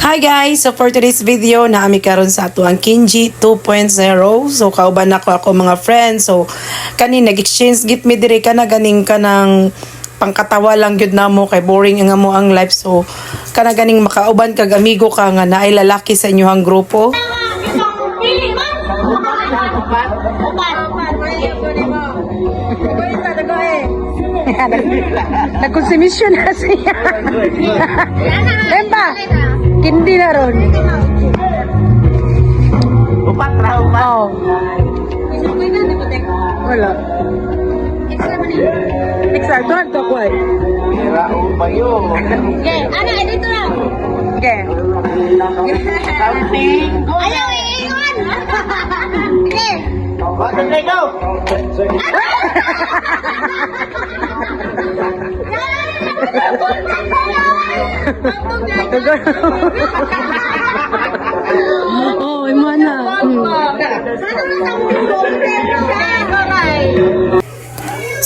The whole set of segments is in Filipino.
Hi guys! So for today's video, naami karon sa ato ang Kinji 2.0. So kauban ako mga friends. So kani nag-exchange gift me diri ka na ganing ka ng pangkatawa lang gyud namo kay boring nga mo ang life. So kana ganing makauban kag amigo ka nga naay lalaki sa inyong grupo. Nagkonsumisyon na siya. Tempa, hindi na ron. Upat ra, upat. Oo. Wala. Extra, tuhan to ko eh. Pira o bayo. Okay, ano, dito lang. Okay. Something. Ayaw, iingon. Okay. Bakit na ikaw? Oo, imana.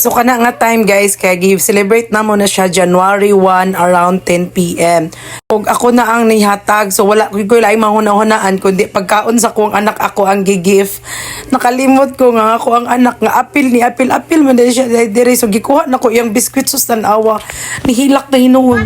So kana nga time guys kay gi-celebrate na mo na siya January 1 around 10 PM. Ug ako na ang nihatag so wala ko laing mahuna-hunaan kundi pagkaon sa kong anak ako ang gi-gift. Nakalimot ko nga ako ang anak nga apil man din siya dire so gikuha nako iyang biskwit sus tan-awa nihilak na hinuon.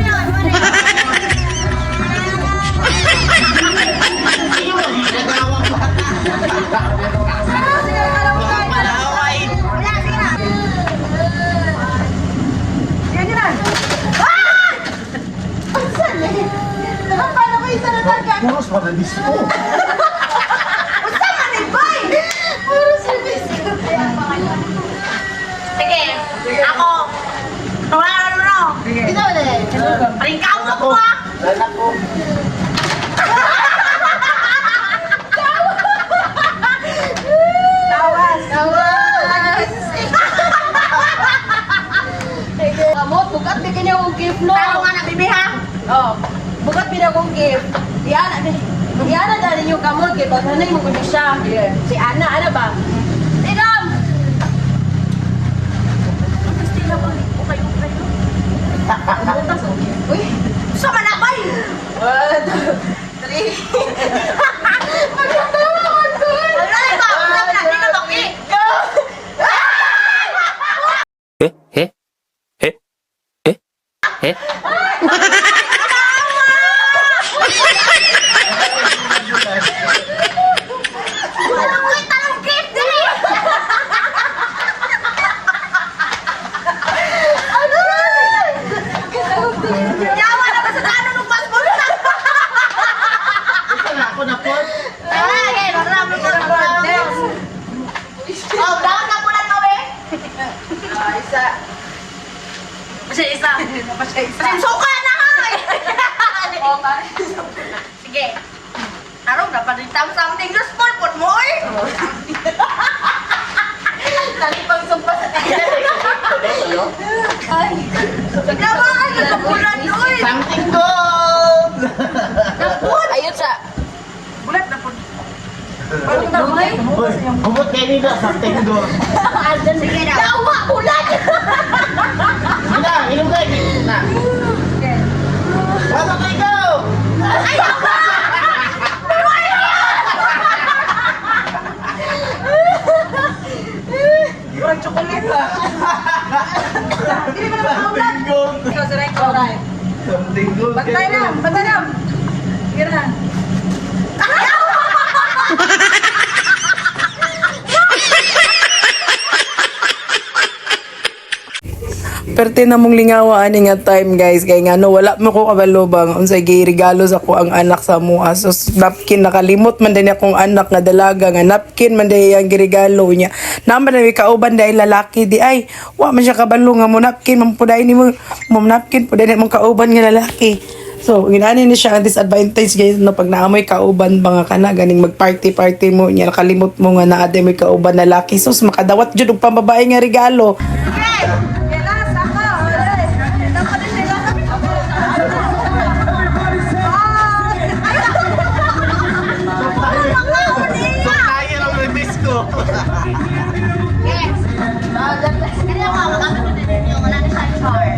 Puros pa na disco. Sige, ako. Tawaran mo no. Ito ulit. Ringkaw mo ko ah. Anak ko. Tawas. Kamot, bukat bigyan niya akong gift, no? Taro nga na, bibi ha. Oh, bukat bigyan akong gift. Si Ana dali niyo kamot, kaya pag nanay mo kundi siya. Si Ana ba? Tigam! Uy, So manabay. 1, 2, 3. Wala ba? Wala ba? Hindi na baki. Walang ko itanong gift dali. Yawa na ba sa daan ng passport? Ako na po. Okay, marami ko na. Oh, dapat na po na to eh. Isa. Isa. Isa. Sinsuka na ha! Oh, Sige. Araw na, panitang something na sport po mo eh. Dali pang sumpa sa tingin. Ay. Nagkabahan na kapulan oy. Something gold. Ayun sa. Bulat na po. Parang damay. Humot kayo nila. Something gold. Sige na. Yawa, bulat! Sina, inom kayo. Na. Ano kayo ikaw? Ay, yawa! Parang chocolate ba? Hindi mo naman kaulan. Something gold. Ikaw sa record. Something gold. Bantay na, bantay na. Sige na. Perte na mong lingawa ani nga time guys kay nga no wala mo ko kabalubang unsay regalo sa ko ang anak sa mua so napkin nakalimot man din akong anak nga dalaga nga napkin man din ang giregalo niya naman na kauban dai lalaki di ay wa man siya kabalo nga mo napkin man puday ni mo napkin puday ni mong kauban nga lalaki. So, ginani ni siya ang disadvantage guys no pag naamoy kauban mga kana ganing mag-party mo niya nakalimot mo nga naa may kauban na laki sus makadawat jud og pambabae nga regalo. So kaya lang may disco. Yes. Kaya nga, wala ka na din yung wala na sa char.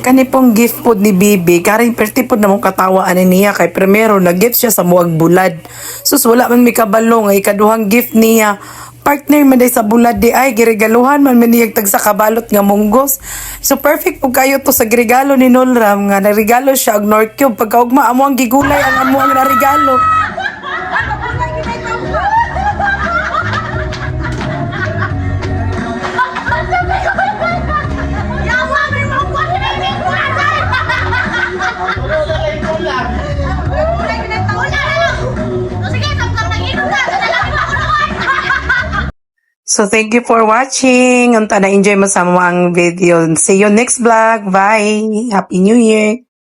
kani pong gift po ni Bibi, karing perti po namong katawaan niya kay primero nag-gift siya sa muwag bulad. Sus wala man mi kabalo nga ikaduhang gift niya. Partner man day sa bulad di ay giregaluhan man maniyag tag sa kabalot nga munggos. So perfect po kayo to sa regalo ni Nolram nga naregalo siya og North Cube pagkaugma amo ang gigulay ang amo ang naregalo. So thank you for watching. Unta na enjoy mo sa mga ang video. See you next vlog. Bye. Happy New Year.